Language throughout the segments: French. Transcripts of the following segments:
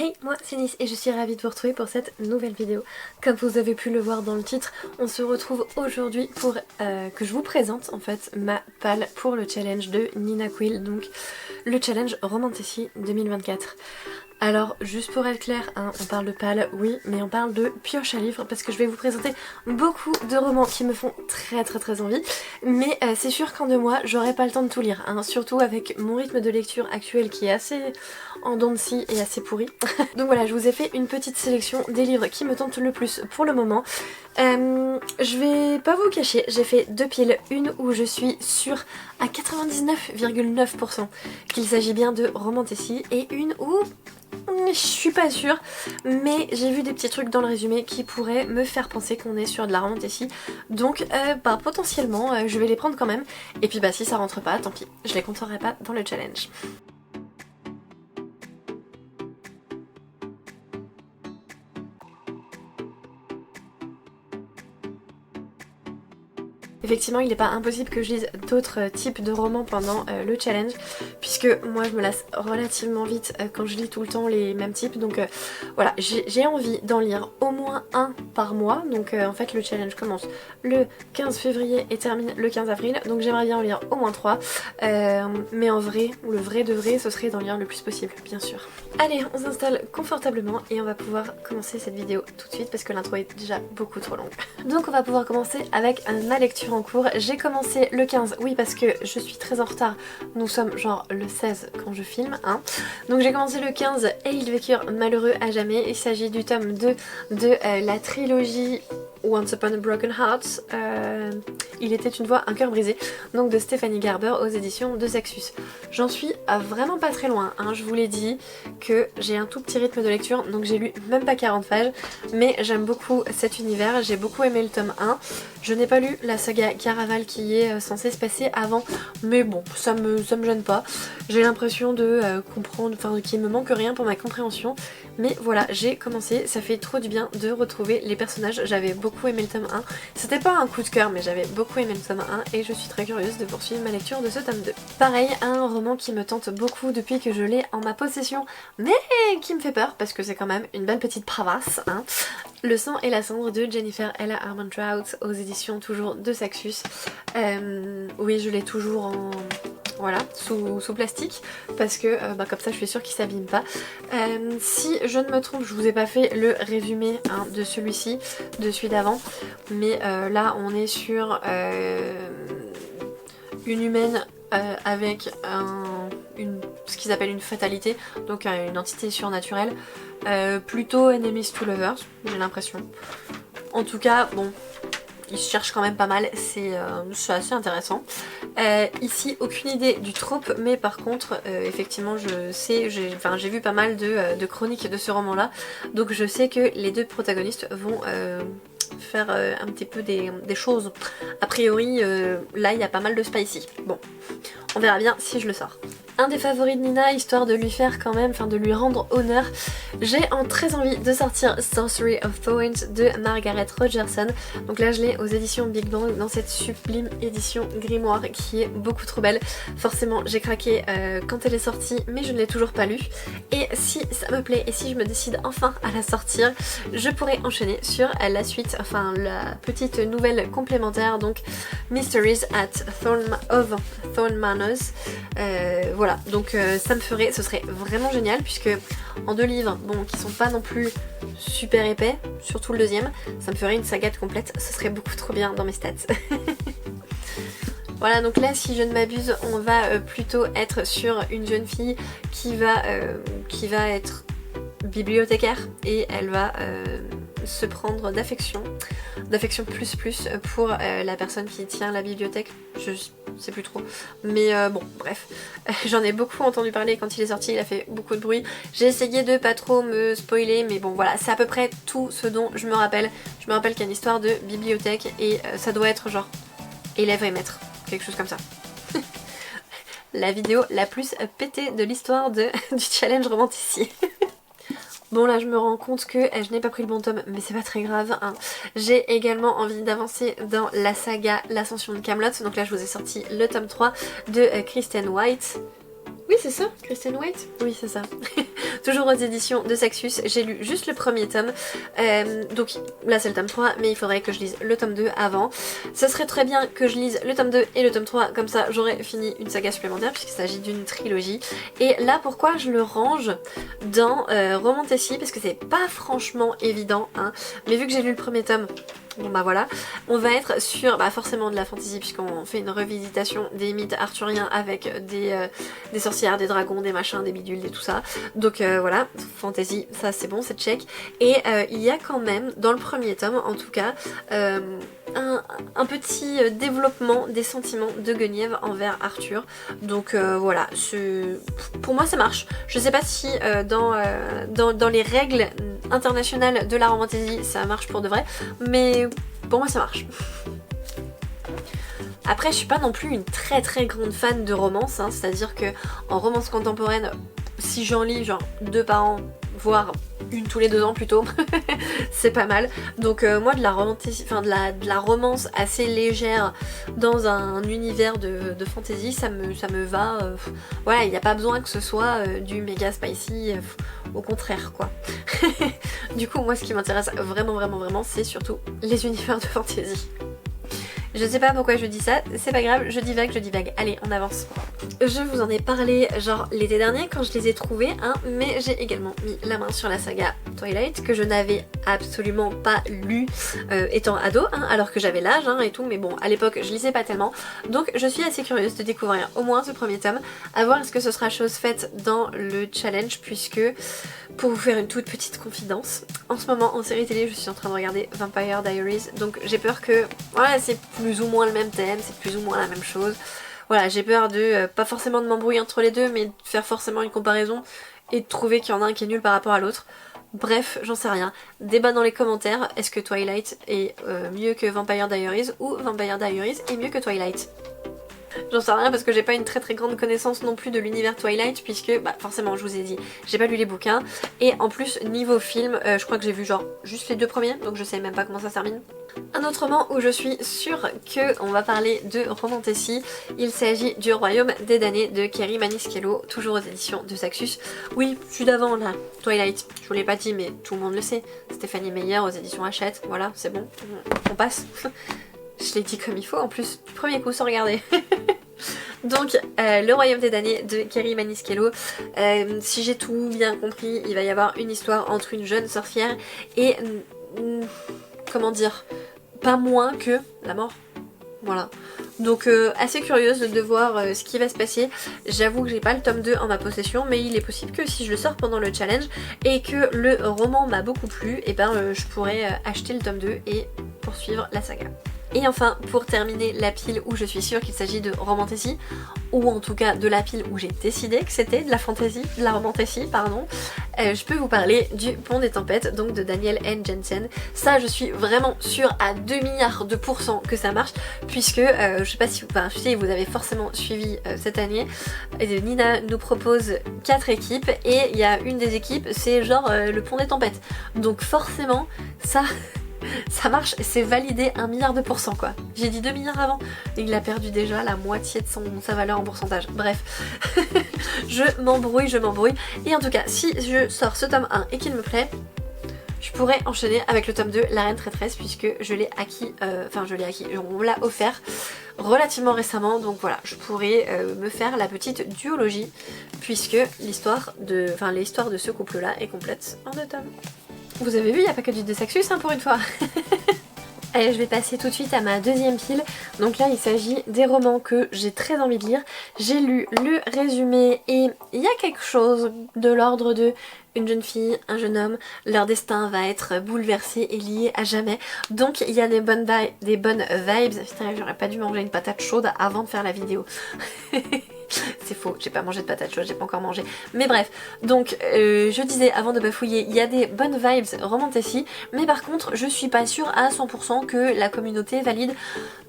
Hey, moi c'est Nice et je suis ravie de vous retrouver pour cette nouvelle vidéo. Comme vous avez pu le voir dans le titre, on se retrouve aujourd'hui pour que je vous présente en fait ma palle pour le challenge de Nina Quill, donc le challenge Romantasy 2024. Alors juste pour être clair, hein, on parle de palle, oui, mais on parle de pioche à livres parce que je vais vous présenter beaucoup de romans qui me font très envie. Mais c'est sûr qu'en 2 mois, j'aurai pas le temps de tout lire, hein, surtout avec mon rythme de lecture actuel qui est assez en dents de scie et assez pourri. Donc voilà, je vous ai fait une petite sélection des livres qui me tentent le plus pour le moment. Je vais pas vous cacher, j'ai fait 2 piles, une où je suis sûre à 99,9% qu'il s'agit bien de Romantasy et une où je suis pas sûre, mais j'ai vu des petits trucs dans le résumé qui pourraient me faire penser qu'on est sur de la Romantasy. Donc potentiellement je vais les prendre quand même. Et puis si ça rentre pas, tant pis, je les compterai pas dans le challenge. Effectivement, il n'est pas impossible que je lise d'autres types de romans pendant le challenge, puisque moi je me lasse relativement vite quand je lis tout le temps les mêmes types, donc voilà, j'ai envie d'en lire au moins un par mois, donc en fait le challenge commence le 15 février et termine le 15 avril, donc j'aimerais bien en lire au moins 3, mais en vrai, ou le vrai de vrai, ce serait d'en lire le plus possible, bien sûr. Allez, on s'installe confortablement et on va pouvoir commencer cette vidéo tout de suite parce que l'intro est déjà beaucoup trop longue. Donc on va pouvoir commencer avec ma lecture en cours. J'ai commencé le 15, oui parce que je suis très en retard, nous sommes genre le 16 quand je filme, hein. Donc j'ai commencé le 15 et ils vécurent malheureux à jamais. Il s'agit du tome 2 de la trilogie Once Upon a Broken Heart, Il était une fois un cœur brisé, donc de Stephanie Garber aux éditions de Saxus. J'en suis vraiment pas très loin, hein. Je vous l'ai dit que j'ai un tout petit rythme de lecture, donc j'ai lu même pas 40 pages, mais j'aime beaucoup cet univers, j'ai beaucoup aimé le tome 1. Je n'ai pas lu la saga Caraval qui est censée se passer avant, mais bon, ça me gêne pas. J'ai l'impression de comprendre, enfin qu'il me manque rien pour ma compréhension, mais voilà, j'ai commencé, ça fait trop du bien de retrouver les personnages, j'avais beaucoup aimé le tome 1. C'était pas un coup de cœur, mais j'avais beaucoup aimé le tome 1 et je suis très curieuse de poursuivre ma lecture de ce tome 2. Pareil, un roman qui me tente beaucoup depuis que je l'ai en ma possession, mais qui me fait peur parce que c'est quand même une belle petite bravasse, hein. Le sang et la cendre de Jennifer Ella Armentrout aux éditions toujours de Saxus. Oui, je l'ai toujours en... voilà, sous plastique, parce que comme ça je suis sûre qu'il s'abîme pas. Si je ne me trompe, je vous ai pas fait le résumé hein, de celui-ci, de celui d'avant, mais là on est sur une humaine avec ce qu'ils appellent une fatalité, donc une entité surnaturelle, plutôt enemies to lovers, j'ai l'impression. En tout cas, bon, ils cherchent quand même pas mal, c'est assez intéressant. Ici, aucune idée du trope, mais par contre, effectivement, je sais, j'ai vu pas mal de chroniques de ce roman-là, donc je sais que les deux protagonistes vont faire un petit peu des choses. A priori, là, il y a pas mal de spicy. Bon, on verra bien si je le sors. Un des favoris de Nina, histoire de lui faire quand même, enfin de lui rendre honneur, j'ai très envie de sortir Sorcery of Thorns de Margaret Rogerson. Donc là je l'ai aux éditions Big Bang dans cette sublime édition grimoire qui est beaucoup trop belle. Forcément j'ai craqué quand elle est sortie, mais je ne l'ai toujours pas lue. Et si ça me plaît et si je me décide enfin à la sortir, je pourrai enchaîner sur la suite, enfin la petite nouvelle complémentaire, donc Mysteries at Thorn Manors. Voilà, donc ça me ferait, ce serait vraiment génial puisque en 2 livres, bon, qui sont pas non plus super épais, surtout le deuxième, ça me ferait une saga complète, ce serait beaucoup trop bien dans mes stats. Voilà, donc là si je ne m'abuse, on va plutôt être sur une jeune fille qui va être bibliothécaire et elle va se prendre d'affection plus pour la personne qui tient la bibliothèque, je sais plus trop, mais bon bref, j'en ai beaucoup entendu parler quand il est sorti, il a fait beaucoup de bruit, j'ai essayé de pas trop me spoiler, mais bon voilà, c'est à peu près tout ce dont je me rappelle qu'il y a une histoire de bibliothèque et ça doit être genre élève et maître, quelque chose comme ça. La vidéo la plus pétée de l'histoire du challenge Romantasy. Bon là je me rends compte que je n'ai pas pris le bon tome, mais c'est pas très grave, hein. J'ai également envie d'avancer dans la saga L'Ascension de Camelot, donc là je vous ai sorti le tome 3 de Kristen White. Oui c'est ça, Kristen White. Oui c'est ça. Toujours aux éditions de Saxus, j'ai lu juste le premier tome, donc là c'est le tome 3, mais il faudrait que je lise le tome 2 avant. Ce serait très bien que je lise le tome 2 et le tome 3, comme ça j'aurais fini une saga supplémentaire puisqu'il s'agit d'une trilogie. Et là pourquoi je le range dans Roman Tessie, parce que c'est pas franchement évident, hein, mais vu que j'ai lu le premier tome, bon bah voilà, on va être sur forcément de la fantasy puisqu'on fait une revisitation des mythes arthuriens avec des sorcières, des dragons, des machins, des bidules et tout ça. Donc voilà, fantasy, ça c'est bon, c'est check. Et il y a quand même, dans le premier tome en tout cas, un petit développement des sentiments de Guenièvre envers Arthur. Donc voilà, pour moi ça marche. Je sais pas si dans les règles internationales de la romantasy ça marche pour de vrai, mais pour moi ça marche. Après je suis pas non plus une très grande fan de romance, hein, c'est-à-dire que en romance contemporaine, si j'en lis genre 2 par an, voire une tous les 2 ans plutôt, c'est pas mal. Donc moi de la romance assez légère dans un univers de fantasy, ça me va. Voilà, il n'y a pas besoin que ce soit du méga spicy, au contraire quoi. Du coup moi ce qui m'intéresse vraiment c'est surtout les univers de fantasy. Je sais pas pourquoi je dis ça, c'est pas grave, je divague. Allez, on avance. Je vous en ai parlé genre l'été dernier quand je les ai trouvés, hein, mais j'ai également mis la main sur la saga Twilight que je n'avais absolument pas lu étant ado, hein, alors que j'avais l'âge et tout, mais bon, à l'époque je lisais pas tellement. Donc je suis assez curieuse de découvrir au moins ce premier tome, à voir est-ce que ce sera chose faite dans le challenge, puisque pour vous faire une toute petite confidence, en ce moment en série télé je suis en train de regarder Vampire Diaries, donc j'ai peur que voilà, c'est plus ou moins le même thème, c'est plus ou moins la même chose. Voilà, j'ai peur de, pas forcément de m'embrouiller entre les deux, mais de faire forcément une comparaison et de trouver qu'il y en a un qui est nul par rapport à l'autre. Bref, j'en sais rien. Débat dans les commentaires, est-ce que Twilight est mieux que Vampire Diaries ou Vampire Diaries est mieux que Twilight? J'en sais rien parce que j'ai pas une très grande connaissance non plus de l'univers Twilight, puisque forcément je vous ai dit j'ai pas lu les bouquins, et en plus niveau film je crois que j'ai vu genre juste les 2 premiers, donc je sais même pas comment ça se termine. Un autre roman où je suis sûre qu'on va parler de Roman Tessie, il s'agit du Royaume des damnés de Kerry Maniscalco, toujours aux éditions de Saxus. Oui, je suis d'avant là, Twilight, je vous l'ai pas dit mais tout le monde le sait, Stéphanie Meyer aux éditions Hachette, voilà c'est bon, on passe. Je l'ai dit comme il faut, en plus du premier coup sans regarder. Donc le Royaume des damnés de Kerry Maniscalco, si j'ai tout bien compris, il va y avoir une histoire entre une jeune sorcière et comment dire, pas moins que la mort. Voilà. Donc assez curieuse de voir ce qui va se passer. J'avoue que j'ai pas le tome 2 en ma possession, mais il est possible que si je le sors pendant le challenge et que le roman m'a beaucoup plu, et je pourrais acheter le tome 2 et poursuivre la saga. Et enfin, pour terminer la pile où je suis sûre qu'il s'agit de Roman Tessie, ou en tout cas de la pile où j'ai décidé que c'était de la Roman Tessie, pardon, je peux vous parler du Pont des Tempêtes, donc de Daniel N. Jensen. Ça, je suis vraiment sûre à 2 milliards de pourcents que ça marche, puisque, je sais pas si vous avez forcément suivi cette année, Nina nous propose 4 équipes, et il y a une des équipes, c'est genre le Pont des Tempêtes. Donc forcément, ça marche, c'est validé 1 milliard de pourcents quoi. J'ai dit 2 milliards avant, il a perdu déjà la moitié de sa valeur en pourcentage. Bref, je m'embrouille. Et en tout cas, si je sors ce tome 1 et qu'il me plaît, je pourrais enchaîner avec le tome 2, La Reine Traîtresse, puisque je l'ai acquis, on me l'a offert relativement récemment, donc voilà, je pourrais me faire la petite duologie, puisque l'histoire de ce couple-là est complète en 2 tomes. Vous avez vu, il n'y a pas que du Saxus pour une fois. Allez, je vais passer tout de suite à ma deuxième pile. Donc là, il s'agit des romans que j'ai très envie de lire. J'ai lu le résumé et il y a quelque chose de l'ordre de une jeune fille, un jeune homme, leur destin va être bouleversé et lié à jamais. Donc il y a des bonnes vibes. Putain, j'aurais pas dû manger une patate chaude avant de faire la vidéo. C'est faux, j'ai pas mangé de patate chaude, j'ai pas encore mangé. Mais bref, donc je disais avant de bafouiller, il y a des bonnes vibes Roman Tessie, mais par contre je suis pas sûre à 100% que la communauté valide.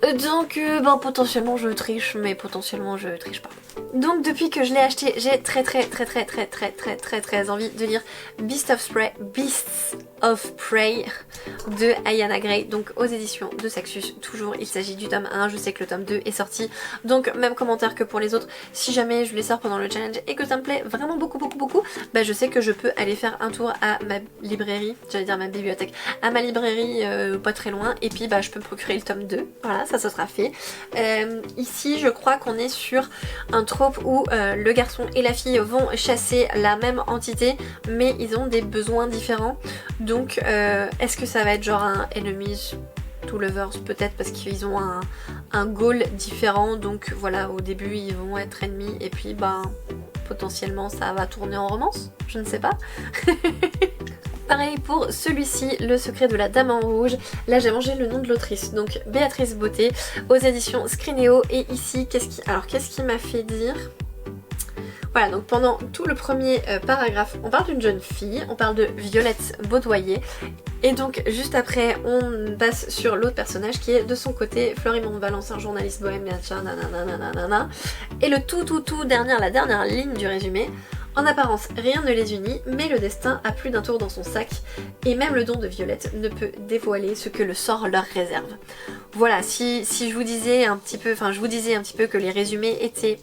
Donc potentiellement je triche, mais potentiellement je triche pas. Donc depuis que je l'ai acheté, j'ai très envie de lire Beasts of Prey de Ayanna Gray, donc aux éditions de Saxus. Toujours, il s'agit du tome 1, je sais que le tome 2 est sorti, donc même commentaire que pour les autres. si jamais je les sors pendant le challenge et que ça me plaît vraiment beaucoup, bah je sais que je peux aller faire un tour à ma librairie, j'allais dire ma bibliothèque, à ma librairie pas très loin, et puis bah je peux me procurer le tome 2, voilà, ça sera fait. Ici je crois qu'on est sur un trope où le garçon et la fille vont chasser la même entité, mais ils ont des besoins différents, donc est-ce que ça va être genre un enemies to lovers peut-être, parce qu'ils ont un goal différent, donc voilà, au début ils vont être ennemis et puis bah potentiellement ça va tourner en romance, je ne sais pas. Pareil pour celui-ci, Le secret de la dame en rouge. Là j'ai mangé le nom de l'autrice, donc Béatrice Beauté, aux éditions Scrineo. Et ici, qu'est-ce qui m'a fait dire... Voilà, donc pendant tout le premier paragraphe, on parle d'une jeune fille, on parle de Violette Baudoyer. Et donc juste après, on passe sur l'autre personnage qui est de son côté Florimond Valence, un journaliste bohème, nanana. Et le tout dernier, la dernière ligne du résumé: en apparence, rien ne les unit, mais le destin a plus d'un tour dans son sac, et même le don de Violette ne peut dévoiler ce que le sort leur réserve. Voilà, si je vous disais un petit peu, enfin je vous disais un petit peu que les résumés étaient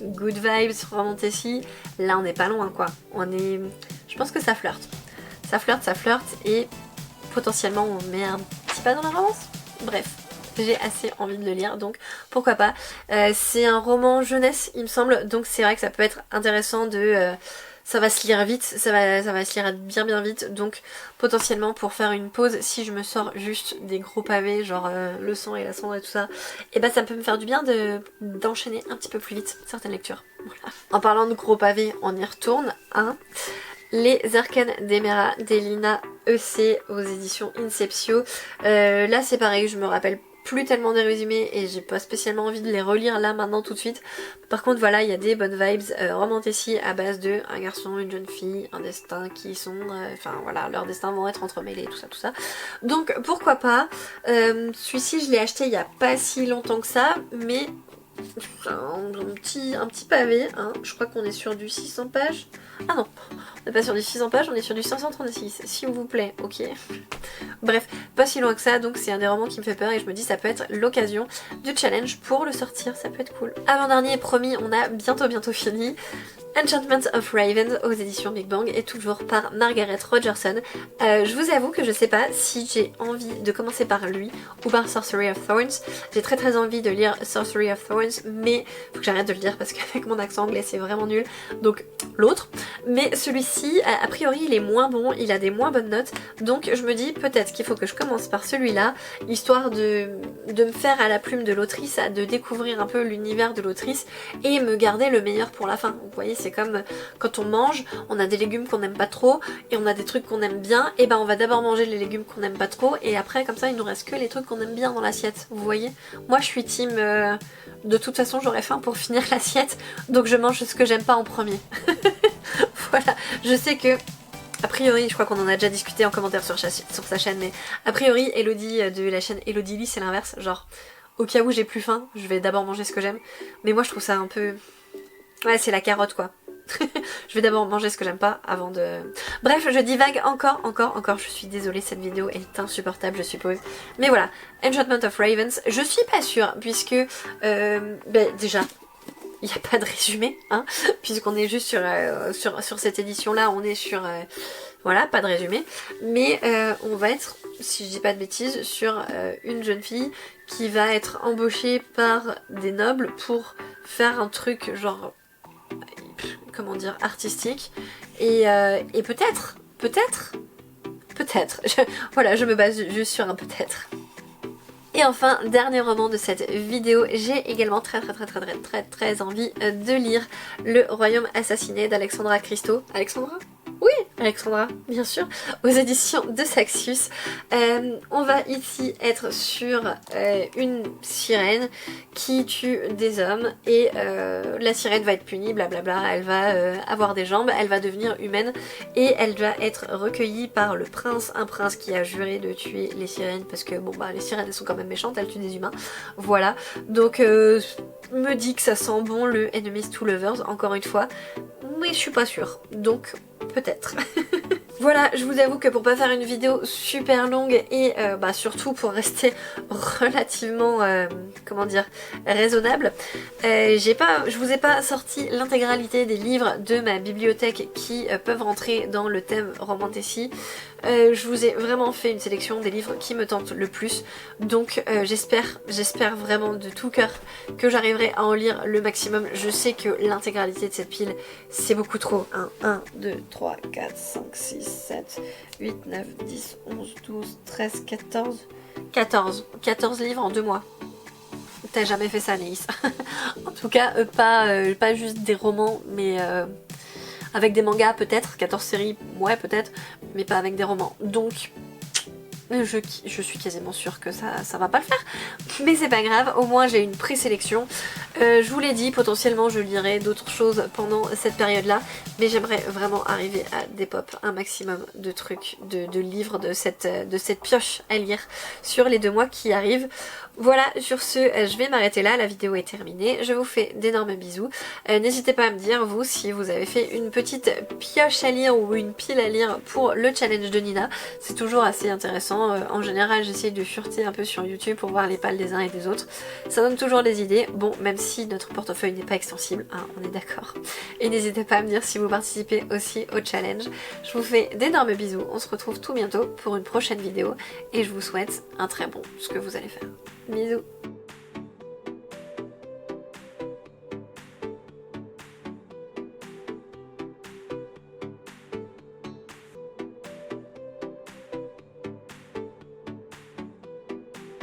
good vibes, romantasy, là on n'est pas loin quoi. Je pense que ça flirte. Ça flirte, et potentiellement on met un petit pas dans la romance. Bref. J'ai assez envie de le lire, donc pourquoi pas. C'est un roman jeunesse il me semble, donc c'est vrai que ça peut être intéressant de... ça va se lire vite, ça va se lire bien vite, donc potentiellement pour faire une pause, si je me sors juste des gros pavés, genre le sang et la cendre et tout ça, et bah ça peut me faire du bien d'enchaîner un petit peu plus vite certaines lectures. Voilà. En parlant de gros pavés, on y retourne, hein. Les Arcanes d'Emera d'Elina EC aux éditions Inceptio. Là c'est pareil, je me rappelle plus tellement des résumés et j'ai pas spécialement envie de les relire là maintenant tout de suite. Par contre voilà, il y a des bonnes vibes romantasy à base de un garçon, une jeune fille, un destin qui sont... Enfin voilà, leurs destins vont être entremêlés, tout ça. Donc pourquoi pas. Celui-ci je l'ai acheté il y a pas si longtemps que ça, mais... un petit pavé, hein. Je crois qu'on est sur du 600 pages. Ah non, on n'est pas sur du 600 pages, on est sur du 536, s'il vous plaît, ok. Bref, pas si loin que ça, donc c'est un des romans qui me fait peur et je me dis ça peut être l'occasion du challenge pour le sortir, ça peut être cool. Avant-dernier, promis, on a bientôt fini. Enchantment of Raven aux éditions Big Bang, et toujours par Margaret Rogerson. Je vous avoue que je sais pas si j'ai envie de commencer par lui ou par Sorcery of Thorns. J'ai très envie de lire Sorcery of Thorns, mais faut que j'arrête de le lire parce qu'avec mon accent anglais c'est vraiment nul, donc l'autre. Mais celui-ci, a priori il est moins bon, il a des moins bonnes notes, donc je me dis peut-être qu'il faut que je commence par celui-là, histoire de me faire à la plume de l'autrice, de découvrir un peu l'univers de l'autrice et me garder le meilleur pour la fin. Vous voyez, c'est comme quand on mange, on a des légumes qu'on n'aime pas trop et on a des trucs qu'on aime bien, et ben on va d'abord manger les légumes qu'on n'aime pas trop et après comme ça il nous reste que les trucs qu'on aime bien dans l'assiette, vous voyez. Moi je suis team de toute façon j'aurai faim pour finir l'assiette, donc je mange ce que j'aime pas en premier. Voilà, je sais que a priori, je crois qu'on en a déjà discuté en commentaire sur sa chaîne, mais a priori Elodie de la chaîne Elodie Lee c'est l'inverse, genre au cas où j'ai plus faim, je vais d'abord manger ce que j'aime, mais moi je trouve ça un peu... Ouais, c'est la carotte quoi. Je vais d'abord manger ce que j'aime pas avant de... Bref, je divague encore, je suis désolée, cette vidéo est insupportable je suppose. Mais voilà, Enchantment of Ravens, je suis pas sûre, puisque déjà, il n'y a pas de résumé, hein, puisqu'on est juste sur cette édition-là, on est sur... voilà, pas de résumé, mais on va être, si je dis pas de bêtises, sur une jeune fille qui va être embauchée par des nobles pour faire un truc genre... comment dire, artistique, et peut-être, voilà, je me base juste sur un peut-être. Et enfin, dernier roman de cette vidéo, j'ai également très envie de lire Le Royaume assassiné d'Alexandra Christo. Alexandra ? Oui, Alexandra, bien sûr, aux éditions de Saxus. On va ici être sur une sirène qui tue des hommes et la sirène va être punie, blablabla, elle va avoir des jambes, elle va devenir humaine et elle va être recueillie par le prince, un prince qui a juré de tuer les sirènes parce que bon bah les sirènes elles sont quand même méchantes, elles tuent des humains, voilà. Donc me dit que ça sent bon le Enemies to Lovers, encore une fois, mais je suis pas sûre, donc peut-être. Voilà, je vous avoue que pour pas faire une vidéo super longue et surtout pour rester relativement, comment dire, raisonnable, je vous ai pas sorti l'intégralité des livres de ma bibliothèque qui peuvent rentrer dans le thème romantasy. Je vous ai vraiment fait une sélection des livres qui me tentent le plus, donc j'espère vraiment de tout cœur que j'arriverai à en lire le maximum. Je sais que l'intégralité de cette pile c'est beaucoup trop. 1, 2, 3, 4, 5, 6, 7, 8, 9, 10, 11, 12, 13, 14 livres en 2 mois. T'as jamais fait ça, Anaïs. En tout cas, pas juste des romans, mais avec des mangas peut-être, 14 séries, ouais peut-être, mais pas avec des romans. Donc, je suis quasiment sûre que ça va pas le faire, mais c'est pas grave, au moins j'ai une présélection. Je vous l'ai dit, potentiellement je lirai d'autres choses pendant cette période-là, mais j'aimerais vraiment arriver à dépop un maximum de trucs, de livres de cette pioche à lire sur les 2 mois qui arrivent. Voilà, sur ce, je vais m'arrêter là, la vidéo est terminée, je vous fais d'énormes bisous. N'hésitez pas à me dire, vous, si vous avez fait une petite pioche à lire ou une pile à lire pour le challenge de Nina. C'est toujours assez intéressant. En général, j'essaye de fureter un peu sur YouTube pour voir les pales des uns et des autres. Ça donne toujours des idées, bon, même si notre portefeuille n'est pas extensible, hein, on est d'accord. Et n'hésitez pas à me dire si vous participez aussi au challenge. Je vous fais d'énormes bisous, on se retrouve tout bientôt pour une prochaine vidéo et je vous souhaite un très bon ce que vous allez faire. Bisous.